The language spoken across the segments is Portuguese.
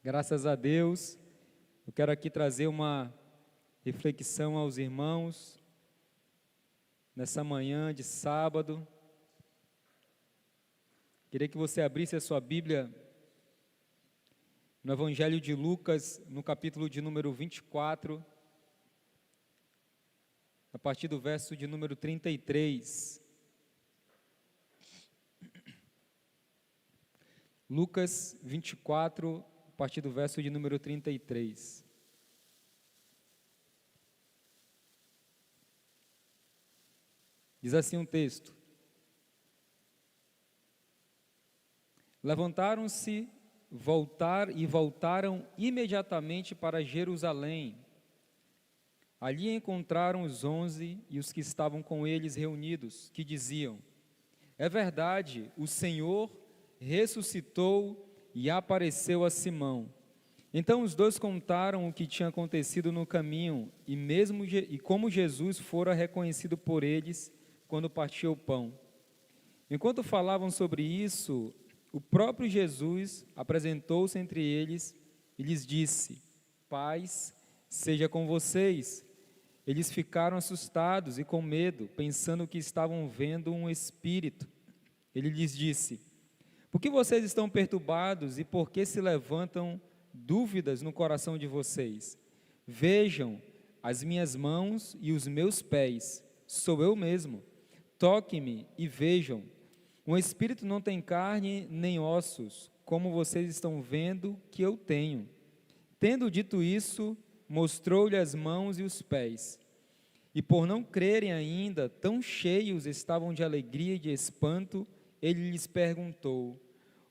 Graças a Deus, eu quero aqui trazer uma reflexão aos irmãos, nessa manhã de sábado. Queria que você abrisse a sua Bíblia no Evangelho de Lucas, no capítulo de número 24, a partir do verso de número 33. Lucas 24, a partir do verso de número 33. Diz assim um texto: Levantaram-se, voltaram imediatamente para Jerusalém. Ali encontraram os 11 e os que estavam com eles reunidos, que diziam: É verdade, o Senhor ressuscitou e apareceu a Simão. Então os dois contaram o que tinha acontecido no caminho e como Jesus fora reconhecido por eles quando partiu o pão. Enquanto falavam sobre isso, o próprio Jesus apresentou-se entre eles e lhes disse: Paz seja com vocês. Eles ficaram assustados e com medo, pensando que estavam vendo um espírito. Ele lhes disse: Por que vocês estão perturbados e por que se levantam dúvidas no coração de vocês? Vejam as minhas mãos e os meus pés, sou eu mesmo. Toquem-me e vejam. Um espírito não tem carne nem ossos, como vocês estão vendo que eu tenho. Tendo dito isso, mostrou-lhe as mãos e os pés. E por não crerem ainda, tão cheios estavam de alegria e de espanto, ele lhes perguntou: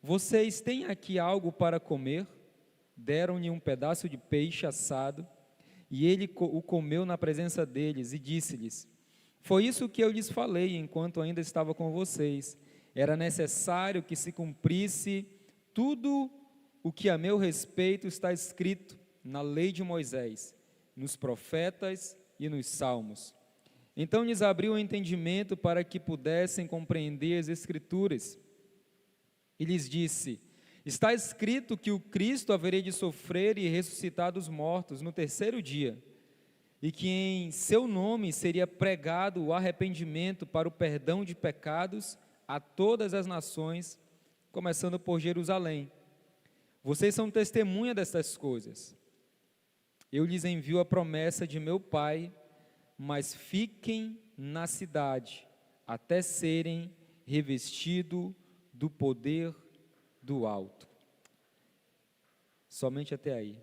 Vocês têm aqui algo para comer? Deram-lhe um pedaço de peixe assado, e ele o comeu na presença deles, e disse-lhes: Foi isso que eu lhes falei enquanto ainda estava com vocês. Era necessário que se cumprisse tudo o que a meu respeito está escrito na lei de Moisés, nos profetas e nos salmos. Então lhes abriu o entendimento para que pudessem compreender as Escrituras. E lhes disse: Está escrito que o Cristo haveria de sofrer e ressuscitar dos mortos no terceiro dia, e que em seu nome seria pregado o arrependimento para o perdão de pecados a todas as nações, começando por Jerusalém. Vocês são testemunha dessas coisas. Eu lhes envio a promessa de meu Pai, mas fiquem na cidade, até serem revestidos do poder do alto. Somente até aí.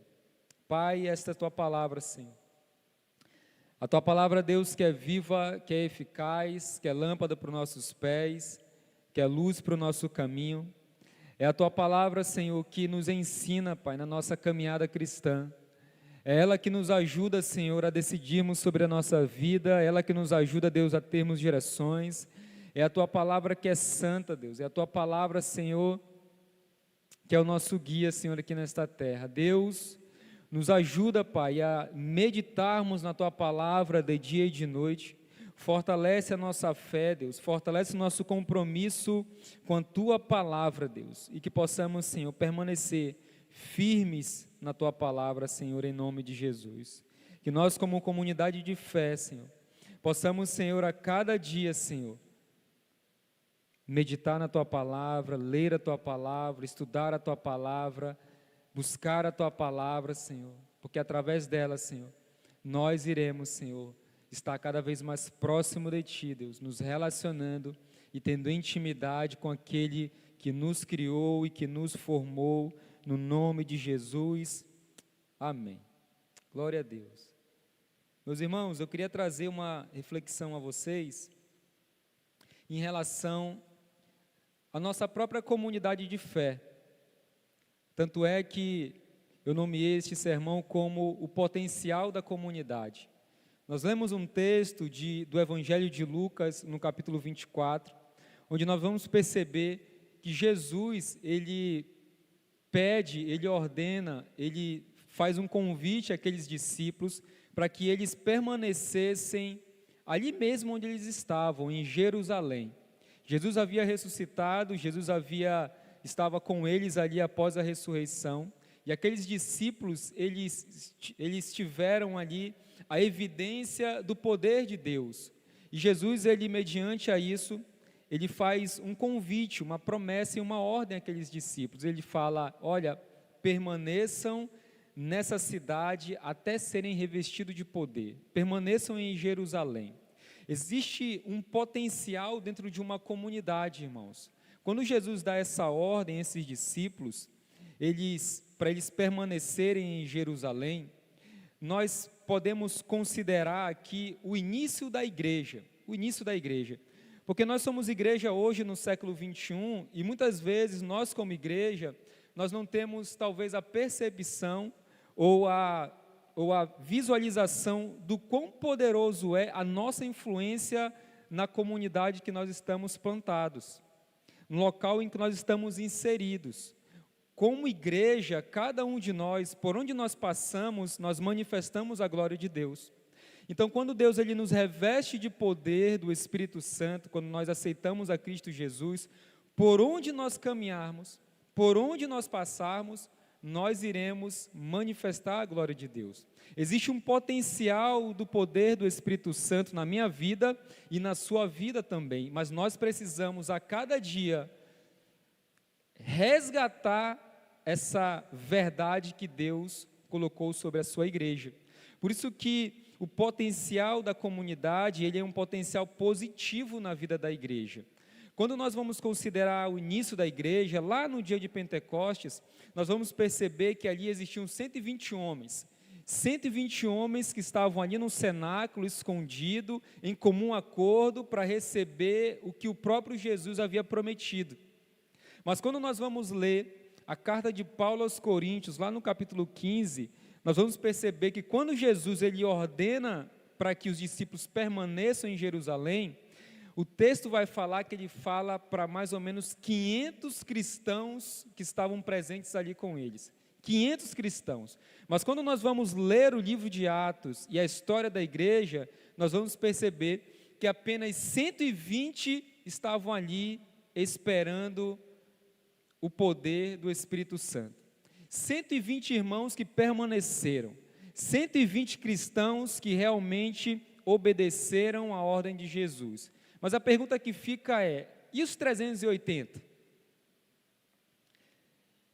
Pai, esta é a tua palavra, Senhor. A tua palavra, Deus, que é viva, que é eficaz, que é lâmpada para os nossos pés, que é luz para o nosso caminho. É a tua palavra, Senhor, que nos ensina, Pai, na nossa caminhada cristã. É ela que nos ajuda, Senhor, a decidirmos sobre a nossa vida. É ela que nos ajuda, Deus, a termos direções. É a tua palavra que é santa, Deus. É a tua palavra, Senhor, que é o nosso guia, Senhor, aqui nesta terra. Deus, nos ajuda, Pai, a meditarmos na tua palavra de dia e de noite. Fortalece a nossa fé, Deus, fortalece o nosso compromisso com a tua palavra, Deus, e que possamos, Senhor, permanecer firmes na tua palavra, Senhor, em nome de Jesus. Que nós, como comunidade de fé, Senhor, possamos, Senhor, a cada dia, Senhor, meditar na tua palavra, ler a tua palavra, estudar a tua palavra, buscar a tua palavra, Senhor, porque através dela, Senhor, nós iremos, Senhor, estar cada vez mais próximo de ti, Deus, nos relacionando e tendo intimidade com aquele que nos criou e que nos formou, no nome de Jesus, amém. Glória a Deus. Meus irmãos, eu queria trazer uma reflexão a vocês em relação à nossa própria comunidade de fé. Tanto é que eu nomeei este sermão como o potencial da comunidade. Nós lemos um texto do Evangelho de Lucas, no capítulo 24, onde nós vamos perceber que Jesus, ele pede, ele ordena, ele faz um convite àqueles discípulos para que eles permanecessem ali mesmo onde eles estavam, em Jerusalém. Jesus havia ressuscitado, estava com eles ali após a ressurreição, E aqueles discípulos, eles tiveram ali a evidência do poder de Deus. E Jesus, ele mediante a isso, ele faz um convite, uma promessa e uma ordem àqueles discípulos. Ele fala: olha, permaneçam nessa cidade até serem revestidos de poder. Permaneçam em Jerusalém. Existe um potencial dentro de uma comunidade, irmãos. Quando Jesus dá essa ordem a esses discípulos, para eles permanecerem em Jerusalém, nós podemos considerar aqui o início da igreja, porque nós somos igreja hoje no século 21 e muitas vezes nós como igreja, nós não temos talvez a percepção ou a visualização do quão poderoso é a nossa influência na comunidade que nós estamos plantados, no local em que nós estamos inseridos. Como igreja, cada um de nós, por onde nós passamos, nós manifestamos a glória de Deus. Então, quando Deus ele nos reveste de poder do Espírito Santo, quando nós aceitamos a Cristo Jesus, por onde nós caminharmos, por onde nós passarmos, nós iremos manifestar a glória de Deus. Existe um potencial do poder do Espírito Santo na minha vida e na sua vida também, mas nós precisamos a cada dia resgatar essa verdade que Deus colocou sobre a sua igreja. Por isso que o potencial da comunidade, ele é um potencial positivo na vida da igreja. Quando nós vamos considerar o início da igreja, lá no dia de Pentecostes, nós vamos perceber que ali existiam 120 homens. 120 homens que estavam ali no cenáculo, escondido, em comum acordo, para receber o que o próprio Jesus havia prometido. Mas quando nós vamos ler a carta de Paulo aos Coríntios, lá no capítulo 15, nós vamos perceber que quando Jesus ele ordena para que os discípulos permaneçam em Jerusalém, o texto vai falar que ele fala para mais ou menos 500 cristãos que estavam presentes ali com eles. 500 cristãos. Mas quando nós vamos ler o livro de Atos e a história da igreja, nós vamos perceber que apenas 120 estavam ali esperando o poder do Espírito Santo. 120 irmãos que permaneceram, 120 cristãos que realmente obedeceram a ordem de Jesus. Mas a pergunta que fica é: e os 380?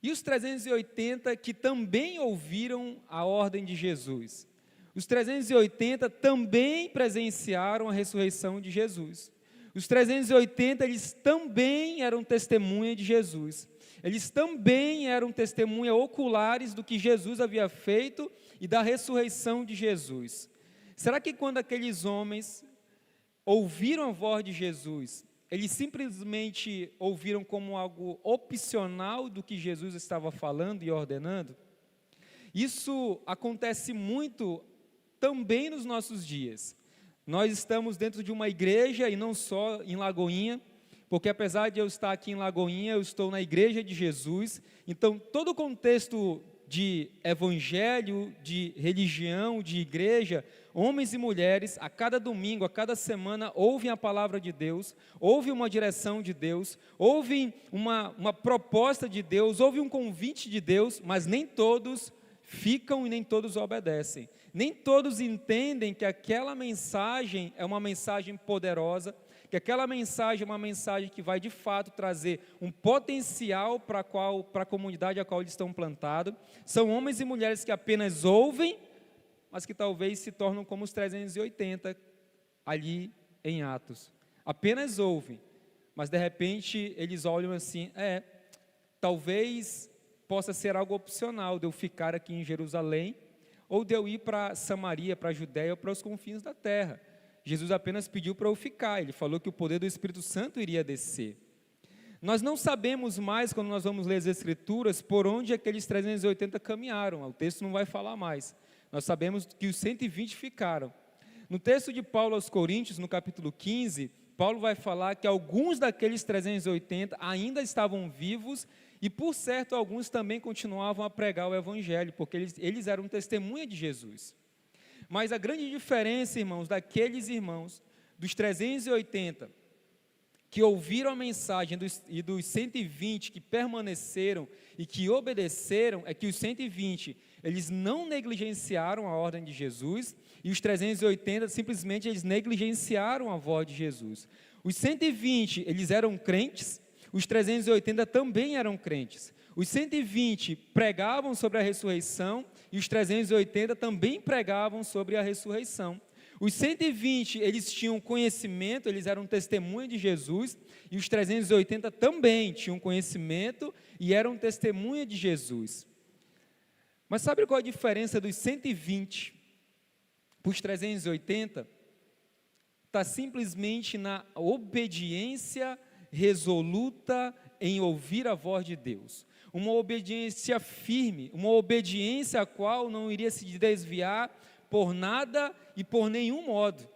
E os 380 que também ouviram a ordem de Jesus? Os 380 também presenciaram a ressurreição de Jesus. Os 380, eles também eram testemunha de Jesus. Eles também eram testemunhas oculares do que Jesus havia feito e da ressurreição de Jesus. Será que quando aqueles homens ouviram a voz de Jesus, eles simplesmente ouviram como algo opcional do que Jesus estava falando e ordenando? Isso acontece muito também nos nossos dias. Nós estamos dentro de uma igreja e não só em Lagoinha, porque apesar de eu estar aqui em Lagoinha, eu estou na igreja de Jesus, então todo o contexto de evangelho, de religião, de igreja, homens e mulheres, a cada domingo, a cada semana, ouvem a palavra de Deus, ouvem uma direção de Deus, ouvem uma proposta de Deus, ouvem um convite de Deus, mas nem todos ficam e nem todos obedecem. Nem todos entendem que aquela mensagem é uma mensagem poderosa, que aquela mensagem é uma mensagem que vai de fato trazer um potencial para a comunidade a qual eles estão plantados. São homens e mulheres que apenas ouvem, mas que talvez se tornam como os 380 ali em Atos. Apenas ouvem, mas de repente eles olham assim: talvez possa ser algo opcional de eu ficar aqui em Jerusalém, ou de eu ir para Samaria, para a Judéia, ou para os confins da terra. Jesus apenas pediu para eu ficar, ele falou que o poder do Espírito Santo iria descer. Nós não sabemos mais, quando nós vamos ler as Escrituras, por onde aqueles 380 caminharam, o texto não vai falar mais. Nós sabemos que os 120 ficaram. No texto de Paulo aos Coríntios, no capítulo 15, Paulo vai falar que alguns daqueles 380 ainda estavam vivos e, por certo, alguns também continuavam a pregar o Evangelho, porque eles eram testemunha de Jesus. Mas a grande diferença, irmãos, daqueles irmãos, dos 380, que ouviram a mensagem e dos 120 que permaneceram e que obedeceram, é que os 120, eles não negligenciaram a ordem de Jesus, e os 380, simplesmente, eles negligenciaram a voz de Jesus. Os 120, eles eram crentes, os 380 também eram crentes. Os 120 pregavam sobre a ressurreição, e os 380 também pregavam sobre a ressurreição. Os 120, eles tinham conhecimento, eles eram testemunha de Jesus, e os 380 também tinham conhecimento e eram testemunha de Jesus. Mas sabe qual a diferença dos 120 para os 380? Está simplesmente na obediência resoluta em ouvir a voz de Deus. Uma obediência firme, uma obediência a qual não iria se desviar por nada e por nenhum modo,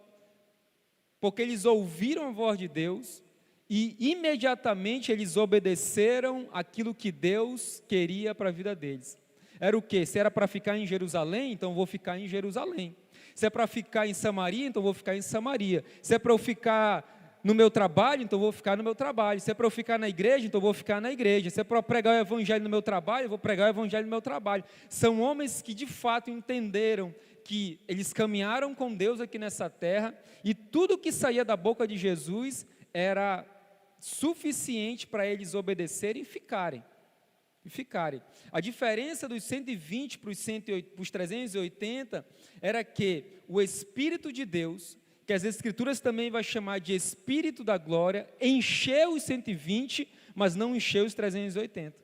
porque eles ouviram a voz de Deus e imediatamente eles obedeceram aquilo que Deus queria para a vida deles. Era o quê? Se era para ficar em Jerusalém, então eu vou ficar em Jerusalém. Se é para ficar em Samaria, então eu vou ficar em Samaria. Se é para eu ficar no meu trabalho, então eu vou ficar no meu trabalho. Se é para eu ficar na igreja, então eu vou ficar na igreja. Se é para eu pregar o evangelho no meu trabalho, eu vou pregar o evangelho no meu trabalho. São homens que de fato entenderam que eles caminharam com Deus aqui nessa terra, e tudo que saía da boca de Jesus era suficiente para eles obedecerem e ficarem. A diferença dos 120 para os 380 era que o Espírito de Deus, que as Escrituras também vai chamar de Espírito da Glória, encheu os 120, mas não encheu os 380.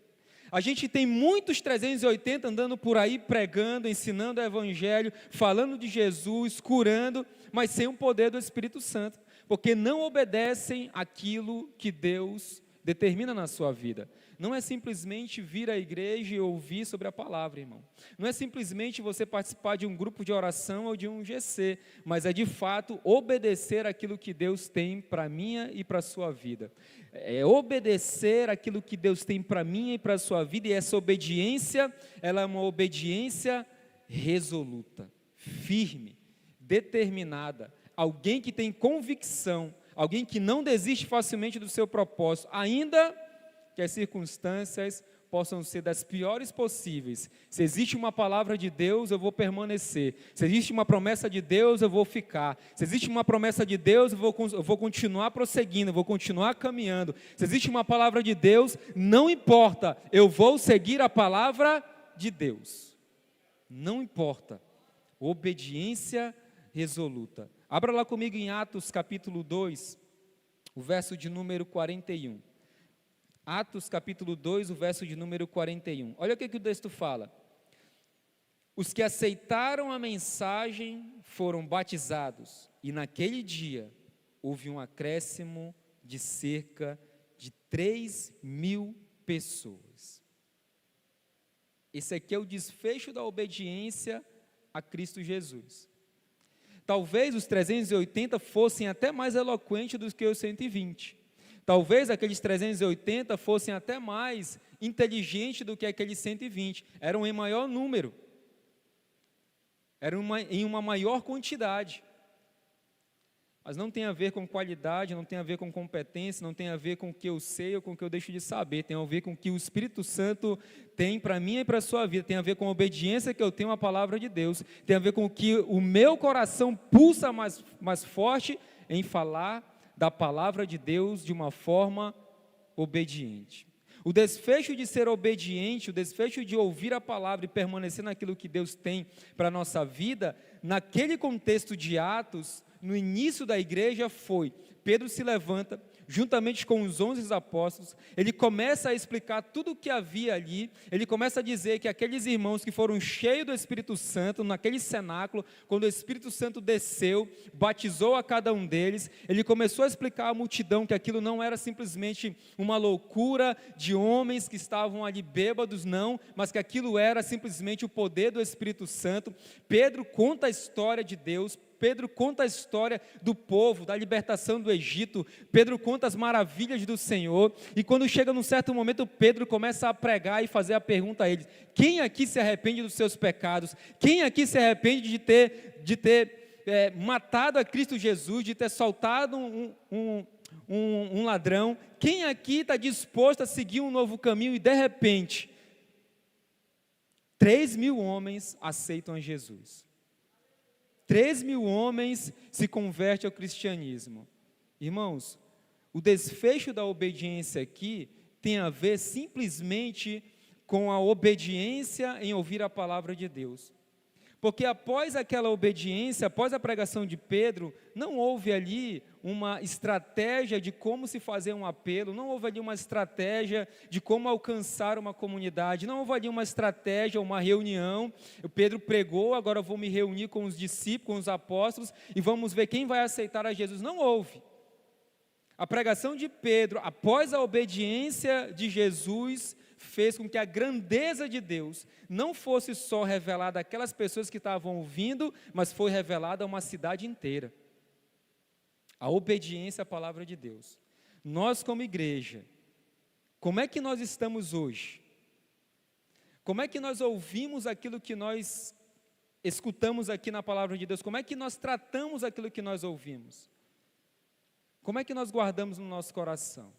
A gente tem muitos 380 andando por aí pregando, ensinando o Evangelho, falando de Jesus, curando, mas sem o poder do Espírito Santo, porque não obedecem aquilo que Deus determina na sua vida. Não é simplesmente vir à igreja e ouvir sobre a palavra, irmão. Não é simplesmente você participar de um grupo de oração ou de um GC, mas é de fato obedecer aquilo que Deus tem para a minha e para a sua vida. É obedecer aquilo que Deus tem para a minha e para a sua vida, e essa obediência, ela é uma obediência resoluta, firme, determinada. Alguém que tem convicção, alguém que não desiste facilmente do seu propósito, ainda que as circunstâncias possam ser das piores possíveis. Se existe uma palavra de Deus, eu vou permanecer. Se existe uma promessa de Deus, eu vou ficar. Se existe uma promessa de Deus, eu vou continuar prosseguindo, eu vou continuar caminhando. Se existe uma palavra de Deus, não importa, eu vou seguir a palavra de Deus. Não importa. Obediência resoluta. Abra lá comigo em Atos capítulo 2, o verso de número 41. Atos capítulo 2, o verso de número 41. Olha o que o texto fala. Os que aceitaram a mensagem foram batizados, e naquele dia houve um acréscimo de cerca de 3.000 pessoas. Esse aqui é o desfecho da obediência a Cristo Jesus. Talvez os 380 fossem até mais eloquentes do que os 120. Talvez aqueles 380 fossem até mais inteligentes do que aqueles 120. Eram em maior número. Eram em uma maior quantidade. Mas não tem a ver com qualidade, não tem a ver com competência, não tem a ver com o que eu sei ou com o que eu deixo de saber. Tem a ver com o que o Espírito Santo tem para mim e para a sua vida. Tem a ver com a obediência que eu tenho à palavra de Deus. Tem a ver com o que o meu coração pulsa mais forte em falar da palavra de Deus de uma forma obediente. O desfecho de ser obediente, o desfecho de ouvir a palavra e permanecer naquilo que Deus tem para a nossa vida, naquele contexto de Atos, no início da igreja foi: Pedro se levanta, juntamente com os 11 apóstolos, ele começa a explicar tudo o que havia ali, ele começa a dizer que aqueles irmãos que foram cheios do Espírito Santo, naquele cenáculo, quando o Espírito Santo desceu, batizou a cada um deles, ele começou a explicar à multidão que aquilo não era simplesmente uma loucura de homens que estavam ali bêbados, não, mas que aquilo era simplesmente o poder do Espírito Santo. Pedro conta a história de Deus, Pedro conta a história do povo, da libertação do Egito, Pedro conta as maravilhas do Senhor, e quando chega num certo momento, Pedro começa a pregar e fazer a pergunta a eles: quem aqui se arrepende dos seus pecados? Quem aqui se arrepende de ter matado a Cristo Jesus, de ter soltado um ladrão. Quem aqui está disposto a seguir um novo caminho e de repente 3.000 homens aceitam a Jesus. 3.000 homens se convertem ao cristianismo. Irmãos, o desfecho da obediência aqui tem a ver simplesmente com a obediência em ouvir a palavra de Deus. Porque após aquela obediência, após a pregação de Pedro, não houve ali uma estratégia de como se fazer um apelo, não houve ali uma estratégia de como alcançar uma comunidade, não houve ali uma estratégia, uma reunião. O Pedro pregou, agora eu vou me reunir com os discípulos, com os apóstolos, e vamos ver quem vai aceitar a Jesus. Não houve. A pregação de Pedro, após a obediência de Jesus, fez com que a grandeza de Deus não fosse só revelada àquelas pessoas que estavam ouvindo, mas foi revelada a uma cidade inteira. A obediência à palavra de Deus. Nós como igreja, como é que nós estamos hoje? Como é que nós ouvimos aquilo que nós escutamos aqui na palavra de Deus? Como é que nós tratamos aquilo que nós ouvimos? Como é que nós guardamos no nosso coração?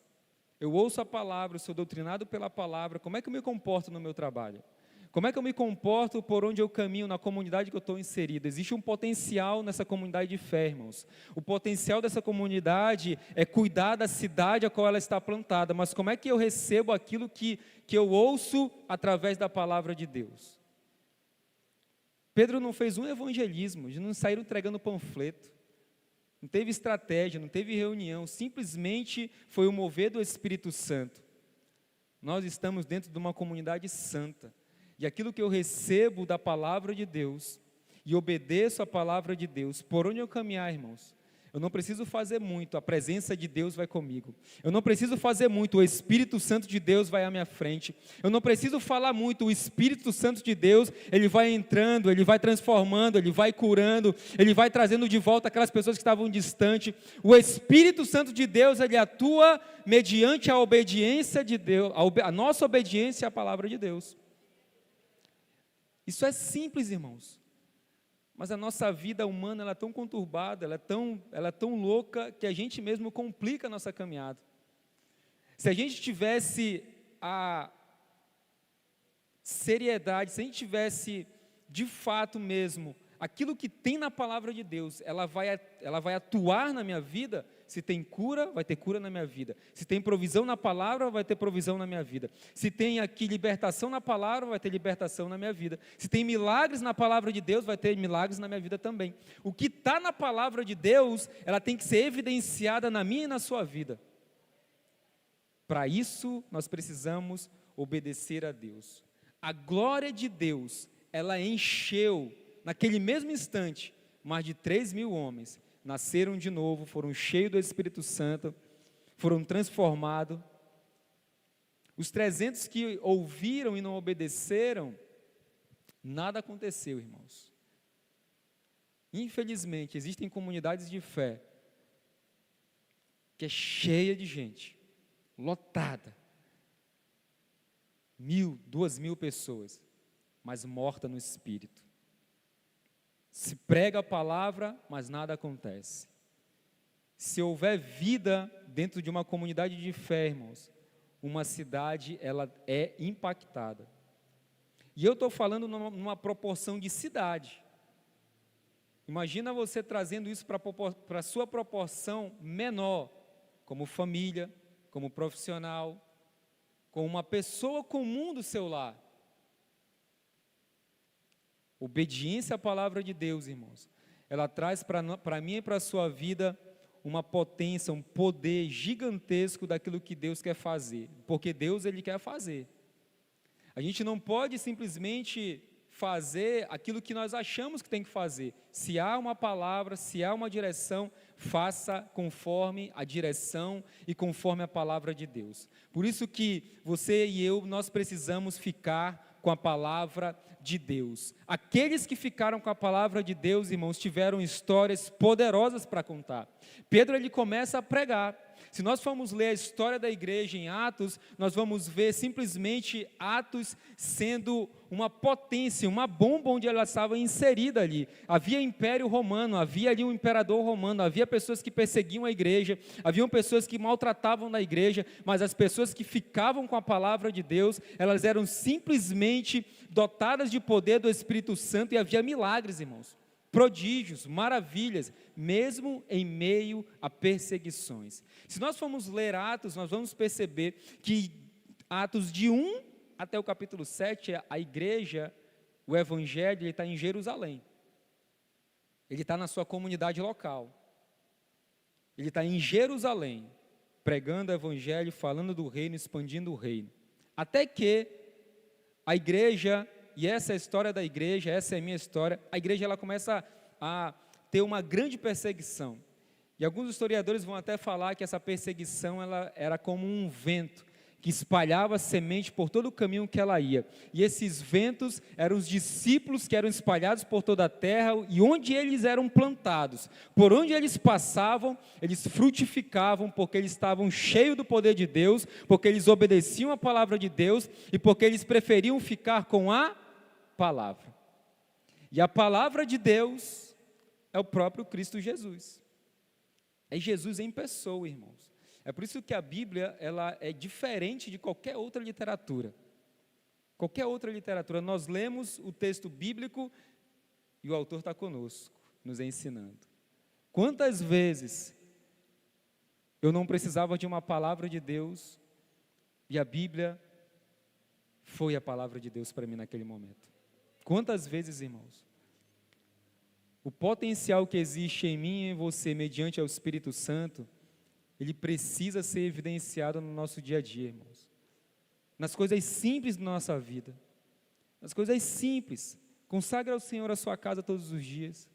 Eu ouço a palavra, sou doutrinado pela palavra, como é que eu me comporto no meu trabalho? Como é que eu me comporto por onde eu caminho, na comunidade que eu estou inserido? Existe um potencial nessa comunidade de fé, irmãos. O potencial dessa comunidade é cuidar da cidade a qual ela está plantada, mas como é que eu recebo aquilo que eu ouço através da palavra de Deus? Pedro não fez um evangelismo, eles não saíram entregando panfleto. Não teve estratégia, não teve reunião, simplesmente foi o mover do Espírito Santo. Nós estamos dentro de uma comunidade santa, e aquilo que eu recebo da palavra de Deus, e obedeço a palavra de Deus, por onde eu caminhar, irmãos, eu não preciso fazer muito, a presença de Deus vai comigo. Eu não preciso fazer muito, o Espírito Santo de Deus vai à minha frente. Eu não preciso falar muito, o Espírito Santo de Deus, ele vai entrando, ele vai transformando, ele vai curando, ele vai trazendo de volta aquelas pessoas que estavam distantes. O Espírito Santo de Deus, ele atua mediante a obediência de Deus, a nossa obediência à palavra de Deus. Isso é simples, irmãos. Mas a nossa vida humana, ela é tão conturbada, ela é tão louca, que a gente mesmo complica a nossa caminhada. Se a gente tivesse a seriedade, se a gente tivesse de fato mesmo aquilo que tem na palavra de Deus, ela vai atuar na minha vida. Se tem cura, vai ter cura na minha vida. Se tem provisão na palavra, vai ter provisão na minha vida. Se tem aqui libertação na palavra, vai ter libertação na minha vida. Se tem milagres na palavra de Deus, vai ter milagres na minha vida também. O que está na palavra de Deus, ela tem que ser evidenciada na minha e na sua vida. Para isso, nós precisamos obedecer a Deus. A glória de Deus, ela encheu, naquele mesmo instante, mais de 3.000 homens. Nasceram de novo, foram cheios do Espírito Santo, foram transformados. Os 300 que ouviram e não obedeceram, nada aconteceu, irmãos. Infelizmente, existem comunidades de fé que é cheia de gente, lotada. 1.000, 2.000 pessoas, mas morta no Espírito. Se prega a palavra, mas nada acontece. Se houver vida dentro de uma comunidade de fé, irmãos, uma cidade, ela é impactada. E eu estou falando numa proporção de cidade. Imagina você trazendo isso para a sua proporção menor, como família, como profissional, como uma pessoa comum do seu lar. Obediência à palavra de Deus, irmãos, ela traz para mim e para a sua vida uma potência, um poder gigantesco daquilo que Deus quer fazer, porque Deus, ele quer fazer. A gente não pode simplesmente fazer aquilo que nós achamos que tem que fazer. Se há uma palavra, se há uma direção, faça conforme a direção e conforme a palavra de Deus. Por isso que você e eu, nós precisamos ficar com a palavra de Deus. Aqueles que ficaram com a palavra de Deus, irmãos, tiveram histórias poderosas para contar. Pedro, ele começa a pregar. Se nós formos ler a história da igreja em Atos, nós vamos ver simplesmente Atos sendo uma potência, uma bomba onde ela estava inserida ali. Havia Império Romano, havia ali um imperador romano, havia pessoas que perseguiam a igreja, haviam pessoas que maltratavam na igreja, mas as pessoas que ficavam com a palavra de Deus, elas eram simplesmente dotadas de poder do Espírito Santo e havia milagres, irmãos, prodígios, maravilhas, mesmo em meio a perseguições. Se nós formos ler Atos, nós vamos perceber que Atos de 1 até o capítulo 7, a igreja, o evangelho, ele está em Jerusalém. Ele está na sua comunidade local. Ele está em Jerusalém, pregando o evangelho, falando do reino, expandindo o reino. Até que a igreja, e essa é a história da igreja, essa é a minha história, a igreja ela começa a ter uma grande perseguição. E alguns historiadores vão até falar que essa perseguição ela era como um vento, que espalhava semente por todo o caminho que ela ia. E esses ventos eram os discípulos que eram espalhados por toda a terra, e onde eles eram plantados, por onde eles passavam, eles frutificavam, porque eles estavam cheios do poder de Deus, porque eles obedeciam a palavra de Deus, e porque eles preferiam ficar com a palavra. E a palavra de Deus é o próprio Cristo Jesus. É Jesus em pessoa, irmãos. É por isso que a Bíblia ela é diferente de qualquer outra literatura. Qualquer outra literatura, nós lemos o texto bíblico e o autor está conosco, nos ensinando. Quantas vezes eu não precisava de uma palavra de Deus e a Bíblia foi a palavra de Deus para mim naquele momento? Quantas vezes, irmãos? O potencial que existe em mim e em você, mediante ao Espírito Santo, ele precisa ser evidenciado no nosso dia a dia, irmãos. Nas coisas simples da nossa vida. Nas coisas simples. Consagre ao Senhor a sua casa todos os dias.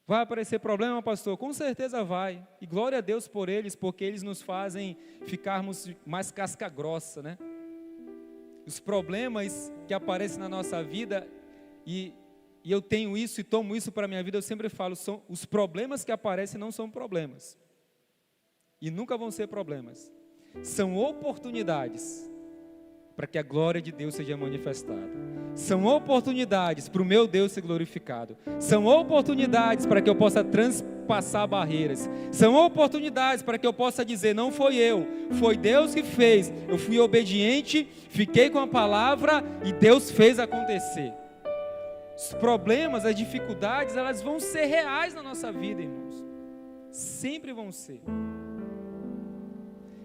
Vai aparecer problema, pastor? Com certeza vai. E glória a Deus por eles, porque eles nos fazem ficarmos mais casca grossa, né? Os problemas que aparecem na nossa vida, e eu tenho isso e tomo isso para a minha vida, eu sempre falo, são os problemas que aparecem não são problemas. E nunca vão ser problemas. São oportunidades para que a glória de Deus seja manifestada. São oportunidades para o meu Deus ser glorificado. São oportunidades para que eu possa transpassar barreiras. São oportunidades para que eu possa dizer, não foi eu, foi Deus que fez. Eu fui obediente, fiquei com a palavra e Deus fez acontecer. Os problemas, as dificuldades, elas vão ser reais na nossa vida, irmãos. Sempre vão ser.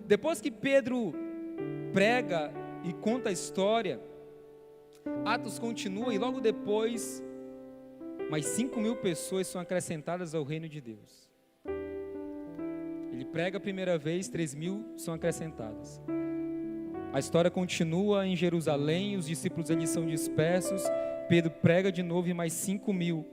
Depois que Pedro prega e conta a história, Atos continua e logo depois, mais 5.000 pessoas são acrescentadas ao reino de Deus. Ele prega a primeira vez, 3.000 são acrescentadas. A história continua em Jerusalém, os discípulos eles são dispersos, Pedro prega de novo e mais 5.000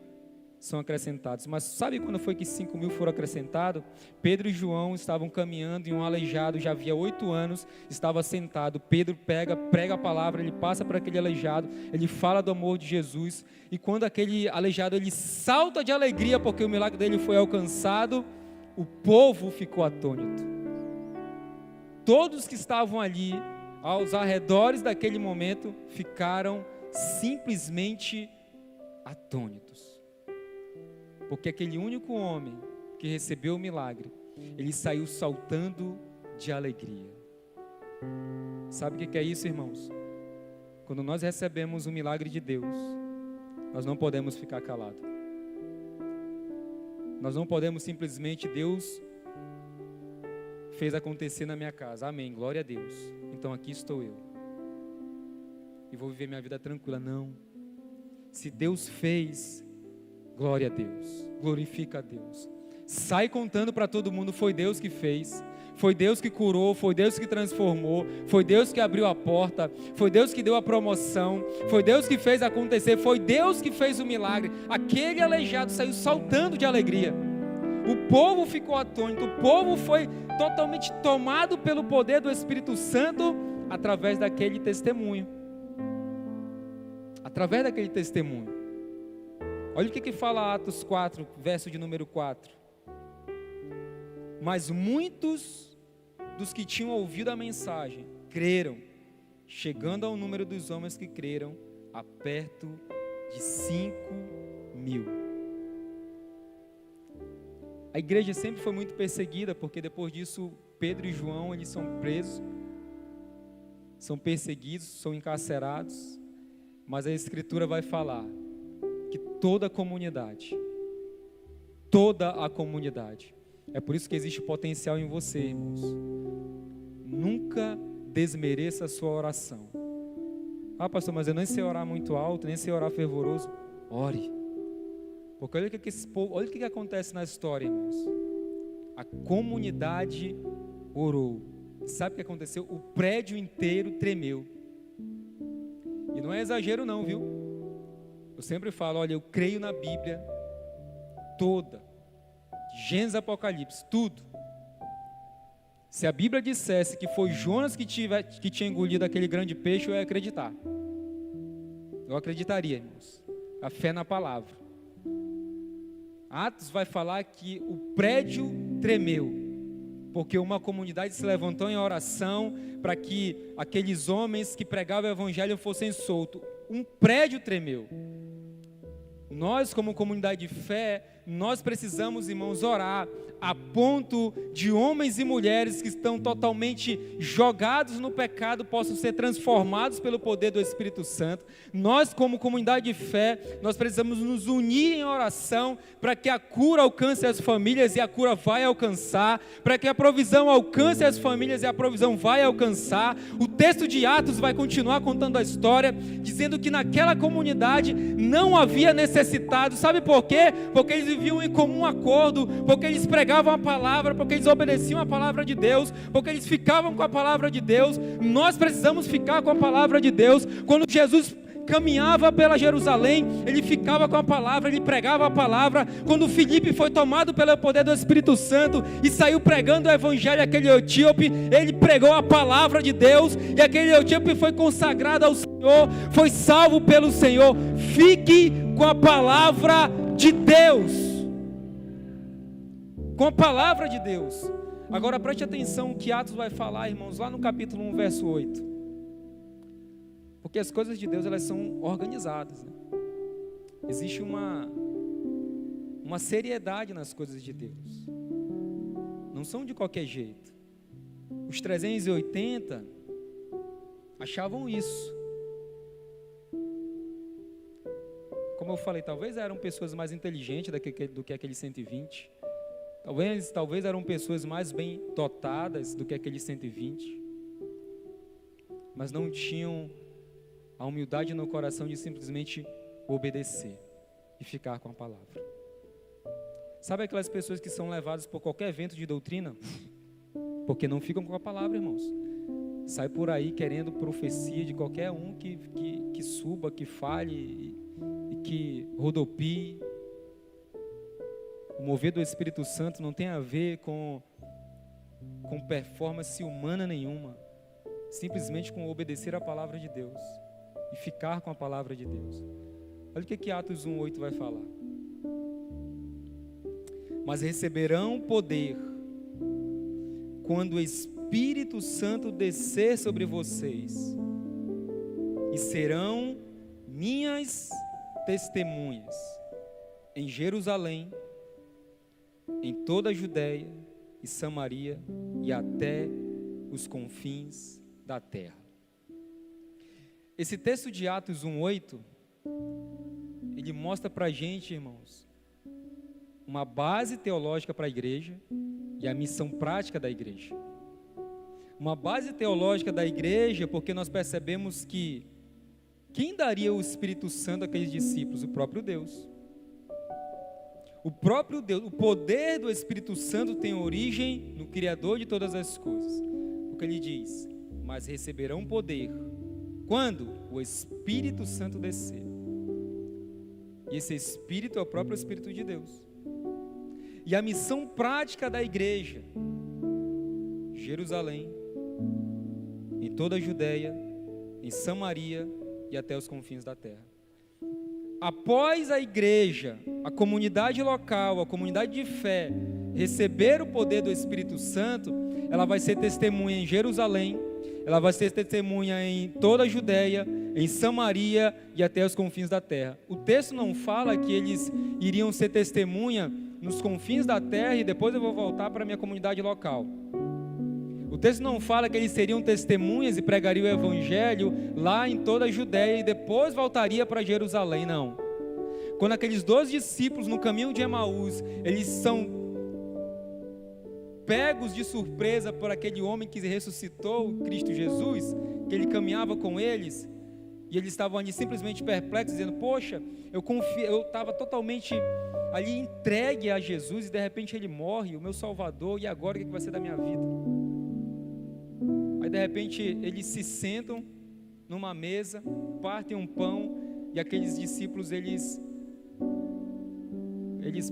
são acrescentados. Mas sabe quando foi que 5.000 foram acrescentados? Pedro e João estavam caminhando e um aleijado, já havia 8 anos, estava sentado. Pedro prega a palavra, ele passa para aquele aleijado, ele fala do amor de Jesus, e quando aquele aleijado ele salta de alegria porque o milagre dele foi alcançado, o povo ficou atônito. Todos que estavam ali, aos arredores daquele momento, ficaram simplesmente atônitos. Porque aquele único homem que recebeu o milagre, ele saiu saltando de alegria. Sabe o que é isso, irmãos? Quando nós recebemos o milagre de Deus, nós não podemos ficar calados. Nós não podemos simplesmente, Deus fez acontecer na minha casa. Amém, glória a Deus. Então aqui estou eu. E vou viver minha vida tranquila. Não. Se Deus fez, glória a Deus, glorifica a Deus. Sai contando para todo mundo, foi Deus que fez, foi Deus que curou, foi Deus que transformou, foi Deus que abriu a porta, foi Deus que deu a promoção, foi Deus que fez acontecer, foi Deus que fez o milagre. Aquele aleijado saiu saltando de alegria. O povo ficou atônito, o povo foi totalmente tomado pelo poder do Espírito Santo através daquele testemunho. Através daquele testemunho. Olha o que fala Atos 4, verso de número 4. Mas muitos dos que tinham ouvido a mensagem creram, chegando ao número dos homens que creram a perto de 5.000. A igreja sempre foi muito perseguida, porque depois disso Pedro e João, eles são presos, são perseguidos, são encarcerados, mas a Escritura vai falar que toda a comunidade, é por isso que existe potencial em você, irmãos. Nunca desmereça a sua oração. Ah, pastor, mas eu nem sei orar muito alto, nem sei orar fervoroso. Ore. Porque olha o que acontece na história, irmãos. A comunidade orou. Sabe o que aconteceu? O prédio inteiro tremeu. E não é exagero não, viu? Eu sempre falo, olha, eu creio na Bíblia toda. Gênesis, Apocalipse, tudo. Se a Bíblia dissesse que foi Jonas que tinha engolido aquele grande peixe, eu ia acreditar. Eu acreditaria, irmãos. A fé na palavra. Atos vai falar que o prédio tremeu, porque uma comunidade se levantou em oração para que aqueles homens que pregavam o evangelho fossem soltos. Um prédio tremeu. Nós, como comunidade de fé, nós precisamos, irmãos, orar a ponto de homens e mulheres que estão totalmente jogados no pecado possam ser transformados pelo poder do Espírito Santo. Nós, como comunidade de fé, nós precisamos nos unir em oração para que a cura alcance as famílias e a cura vai alcançar, para que a provisão alcance as famílias e a provisão vai alcançar. O texto de Atos vai continuar contando a história, dizendo que naquela comunidade não havia necessitado. Sabe por quê? Porque eles viviam em comum acordo, porque eles pregavam a palavra, porque eles obedeciam a palavra de Deus, porque eles ficavam com a palavra de Deus. Nós precisamos ficar com a palavra de Deus. Quando Jesus caminhava pela Jerusalém, ele ficava com a palavra, ele pregava a palavra. Quando Filipe foi tomado pelo poder do Espírito Santo e saiu pregando o evangelho àquele etíope, ele pregou a palavra de Deus, e aquele etíope foi consagrado ao Senhor, foi salvo pelo Senhor. Fique com a palavra de Deus. Com a palavra de Deus. Agora preste atenção o que Atos vai falar, irmãos, lá no capítulo 1, verso 8. Porque as coisas de Deus, elas são organizadas, né? Existe uma seriedade nas coisas de Deus. Não são de qualquer jeito. Os 380 achavam isso. Como eu falei, talvez eram pessoas mais inteligentes do que aqueles 120. Talvez eram pessoas mais bem dotadas do que aqueles 120, mas não tinham a humildade no coração de simplesmente obedecer e ficar com a palavra. Sabe aquelas pessoas que são levadas por qualquer vento de doutrina? Porque não ficam com a palavra, irmãos. Sai por aí querendo profecia de qualquer um que suba, que fale e que rodopie. O mover do Espírito Santo não tem a ver com performance humana nenhuma, simplesmente com obedecer a palavra de Deus e ficar com a palavra de Deus. Olha o que Atos 1:8 vai falar. Mas receberão poder quando o Espírito Santo descer sobre vocês, e serão minhas testemunhas em Jerusalém, em toda a Judéia e Samaria e até os confins da terra. Esse texto de Atos 1:8, ele mostra para a gente, irmãos, uma base teológica para a igreja e a missão prática da igreja. Uma base teológica da igreja, porque nós percebemos que quem daria o Espírito Santo àqueles discípulos? O próprio Deus. O próprio Deus, o poder do Espírito Santo tem origem no Criador de todas as coisas. Porque ele diz, mas receberão poder quando o Espírito Santo descer. E esse Espírito é o próprio Espírito de Deus. E a missão prática da igreja, Jerusalém, em toda a Judéia, em Samaria e até os confins da terra. Após a igreja, a comunidade local, a comunidade de fé, receber o poder do Espírito Santo, ela vai ser testemunha em Jerusalém, ela vai ser testemunha em toda a Judéia, em Samaria e até os confins da terra. O texto não fala que eles iriam ser testemunha nos confins da terra e depois eu vou voltar para a minha comunidade local. O texto não fala que eles seriam testemunhas e pregariam o evangelho lá em toda a Judéia e depois voltaria para Jerusalém, não. Quando aqueles 12 discípulos no caminho de Emaús, eles são pegos de surpresa por aquele homem que ressuscitou, Cristo Jesus, que ele caminhava com eles, e eles estavam ali simplesmente perplexos, dizendo, poxa, eu estava totalmente ali entregue a Jesus, e de repente ele morre, o meu Salvador, e agora o que vai ser da minha vida? Aí de repente eles se sentam numa mesa, partem um pão, e aqueles discípulos, eles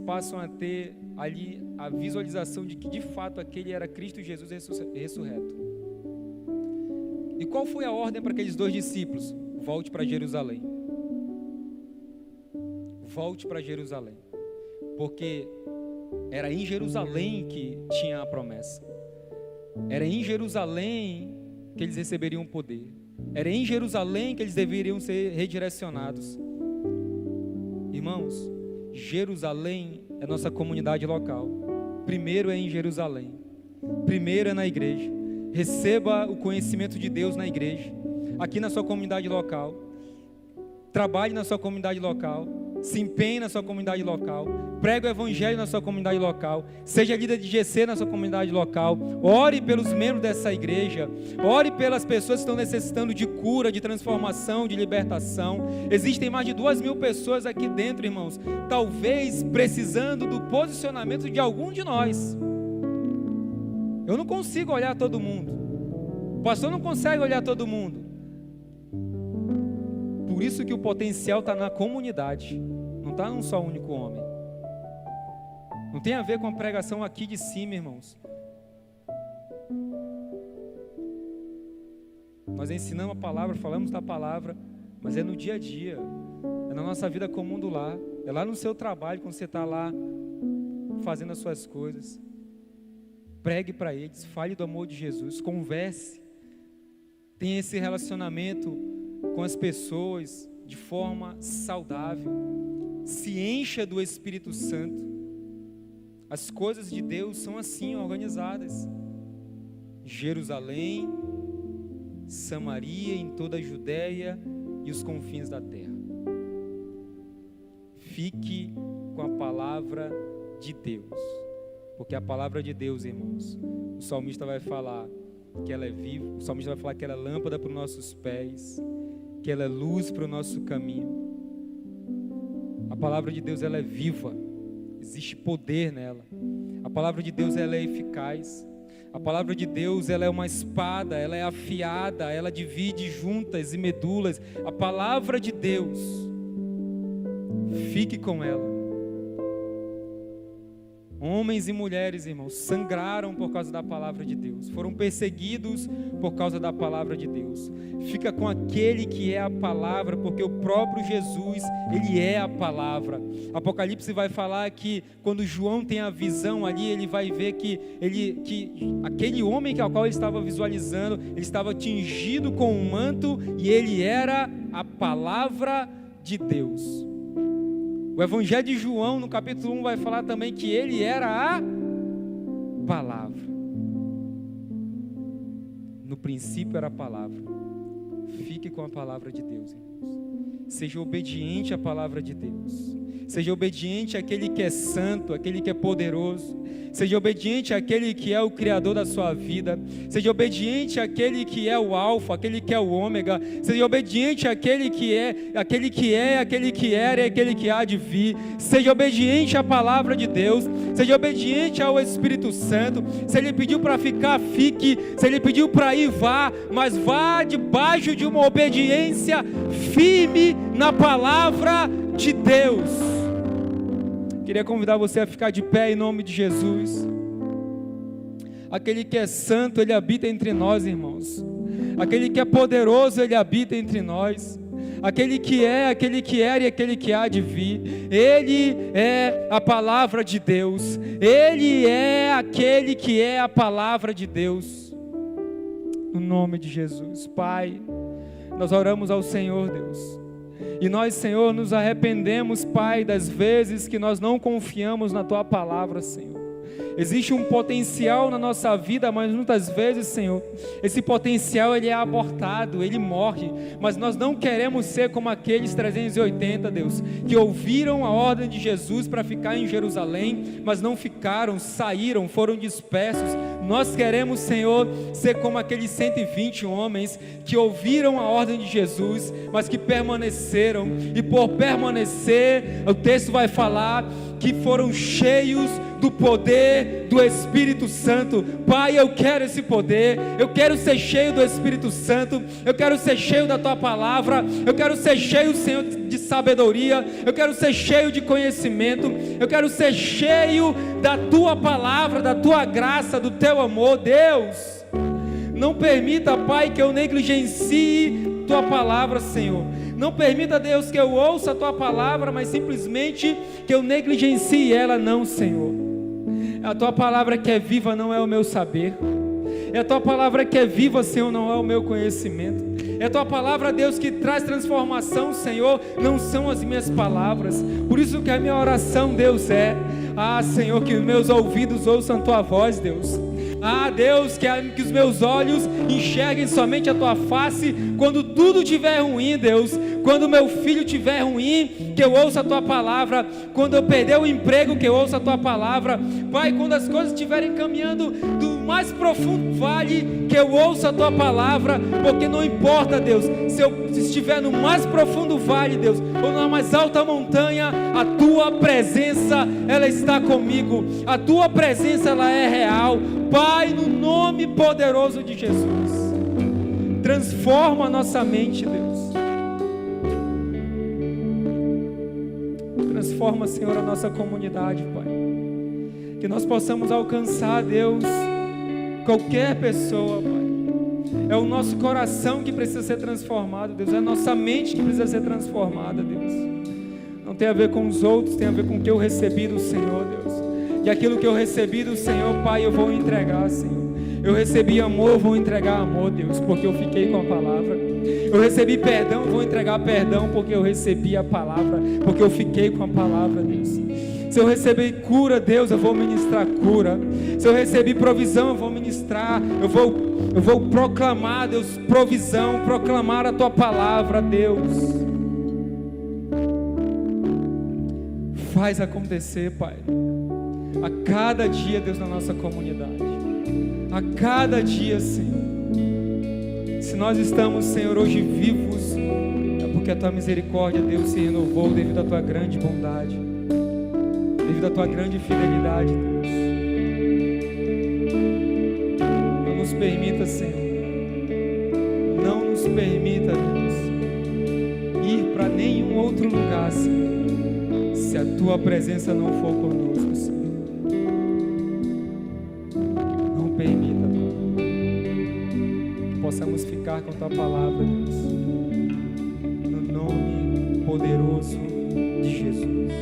passam a ter ali a visualização de que de fato aquele era Cristo Jesus ressurreto. E qual foi a ordem para aqueles 2 discípulos? Volte para Jerusalém. Volte para Jerusalém. Porque era em Jerusalém que tinha a promessa. Era em Jerusalém que eles receberiam o poder. Era em Jerusalém que eles deveriam ser redirecionados. Irmãos, Jerusalém é nossa comunidade local. Primeiro é em Jerusalém. Primeiro é na igreja. Receba o conhecimento de Deus na igreja. Aqui na sua comunidade local. Trabalhe na sua comunidade local. Se empenhe na sua comunidade local. Pregue o evangelho na sua comunidade local. Seja líder de GC na sua comunidade local. Ore pelos membros dessa igreja. Ore pelas pessoas que estão necessitando de cura, de transformação, de libertação. Existem mais de 2.000 pessoas aqui dentro, irmãos, talvez precisando do posicionamento de algum de nós. Eu não consigo olhar todo mundo. O pastor não consegue olhar todo mundo. Por isso que o potencial está na comunidade, não está num só único homem. Não tem a ver com a pregação aqui de cima, irmãos. Nós ensinamos a palavra, falamos da palavra, mas é no dia a dia, é na nossa vida comum do lar, é lá no seu trabalho, quando você está lá fazendo as suas coisas. Pregue para eles, fale do amor de Jesus, converse, tenha esse relacionamento com as pessoas de forma saudável, se encha do Espírito Santo. As coisas de Deus são assim organizadas. Jerusalém, Samaria, em toda a Judéia e os confins da terra. Fique com a palavra de Deus, porque a palavra de Deus, irmãos, o salmista vai falar que ela é viva, o salmista vai falar que ela é lâmpada para os nossos pés, que ela é luz para o nosso caminho. A palavra de Deus, ela é viva, existe poder nela. A palavra de Deus, ela é eficaz. A palavra de Deus, ela é uma espada, ela é afiada, ela divide juntas e medulas. A palavra de Deus, fique com ela. Homens e mulheres, irmãos, sangraram por causa da palavra de Deus, foram perseguidos por causa da palavra de Deus. Fica com aquele que é a palavra, porque o próprio Jesus, ele é a palavra. Apocalipse vai falar que quando João tem a visão ali, ele vai ver que aquele homem ao qual ele estava visualizando, ele estava tingido com um manto e ele era a palavra de Deus. O Evangelho de João, no capítulo 1, vai falar também que ele era a palavra. No princípio era a palavra. Fique com a palavra de Deus, irmãos. Seja obediente à palavra de Deus. Seja obediente àquele que é santo, àquele que é poderoso. Seja obediente àquele que é o Criador da sua vida. Seja obediente àquele que é o Alfa, aquele que é o Ômega. Seja obediente àquele que é, aquele que era e aquele que há de vir. Seja obediente à palavra de Deus. Seja obediente ao Espírito Santo. Se Ele pediu para ficar, fique. Se Ele pediu para ir, vá. Mas vá debaixo de uma obediência firme na palavra de Deus. Queria convidar você a ficar de pé em nome de Jesus. Aquele que é santo, Ele habita entre nós, irmãos. Aquele que é poderoso, Ele habita entre nós. aquele que é, aquele que era e aquele que há de vir. Ele é a palavra de Deus, Ele é aquele que é a palavra de Deus. No nome de Jesus, Pai, nós oramos ao Senhor, Deus, e nós, Senhor, nos arrependemos, Pai, das vezes que nós não confiamos na Tua palavra, Senhor. Existe um potencial na nossa vida, mas muitas vezes, Senhor, esse potencial ele é abortado, ele morre, mas nós não queremos ser como aqueles 380, Deus, que ouviram a ordem de Jesus para ficar em Jerusalém, mas não ficaram, saíram, foram dispersos. Nós queremos, Senhor, ser como aqueles 120 homens que ouviram a ordem de Jesus, mas que permaneceram, e por permanecer, o texto vai falar que foram cheios do poder do Espírito Santo. Pai, eu quero esse poder, eu quero ser cheio do Espírito Santo, eu quero ser cheio da Tua palavra, eu quero ser cheio, Senhor, de sabedoria, eu quero ser cheio de conhecimento, eu quero ser cheio da Tua palavra, da Tua graça, do Teu amor. Deus, não permita, Pai, que eu negligencie Tua palavra, Senhor. Não permita, Deus, que eu ouça a Tua palavra, mas simplesmente que eu negligencie ela, não, Senhor. A Tua palavra que é viva não é o meu saber. É a Tua palavra que é viva, Senhor, não é o meu conhecimento. É a Tua palavra, Deus, que traz transformação, Senhor, não são as minhas palavras. Por isso que a minha oração, Deus, é: Senhor, que os meus ouvidos ouçam a Tua voz, Deus. Deus, que os meus olhos enxerguem somente a Tua face quando tudo estiver ruim, Deus. Quando meu filho estiver ruim, que eu ouça a Tua palavra. Quando eu perder o emprego, que eu ouça a Tua palavra. Pai, quando as coisas estiverem caminhando do mais profundo vale, que eu ouça a Tua palavra. Porque não importa, Deus, se eu estiver no mais profundo vale, Deus, ou na mais alta montanha, a Tua presença, ela está comigo. A Tua presença, ela é real. Pai, no nome poderoso de Jesus, transforma a nossa mente, Deus. Transforma, Senhor, a nossa comunidade, Pai. Que nós possamos alcançar, Deus, qualquer pessoa, Pai. É o nosso coração que precisa ser transformado, Deus. É a nossa mente que precisa ser transformada, Deus. Não tem a ver com os outros, tem a ver com o que eu recebi do Senhor, Deus. E aquilo que eu recebi do Senhor, Pai, eu vou entregar, Senhor. Eu recebi amor, eu vou entregar amor, Deus, porque eu fiquei com a palavra. Eu recebi perdão, eu vou entregar perdão, porque eu recebi a palavra, porque eu fiquei com a palavra, Deus. Se eu receber cura, Deus, eu vou ministrar cura. Se eu receber provisão, eu vou ministrar. Eu vou proclamar, Deus, provisão, proclamar a Tua palavra, Deus. Faz acontecer, Pai. A cada dia, Deus, na nossa comunidade. A cada dia, Senhor. Se nós estamos, Senhor, hoje vivos, é porque a Tua misericórdia, Deus, se renovou devido à Tua grande bondade, devido à Tua grande fidelidade, Deus. Não nos permita, Senhor, não nos permita, Deus, ir para nenhum outro lugar, Senhor, se a Tua presença não for conosco, Senhor. Não permita, Pai, que possamos ficar com a Tua palavra, Deus, no nome poderoso de Jesus.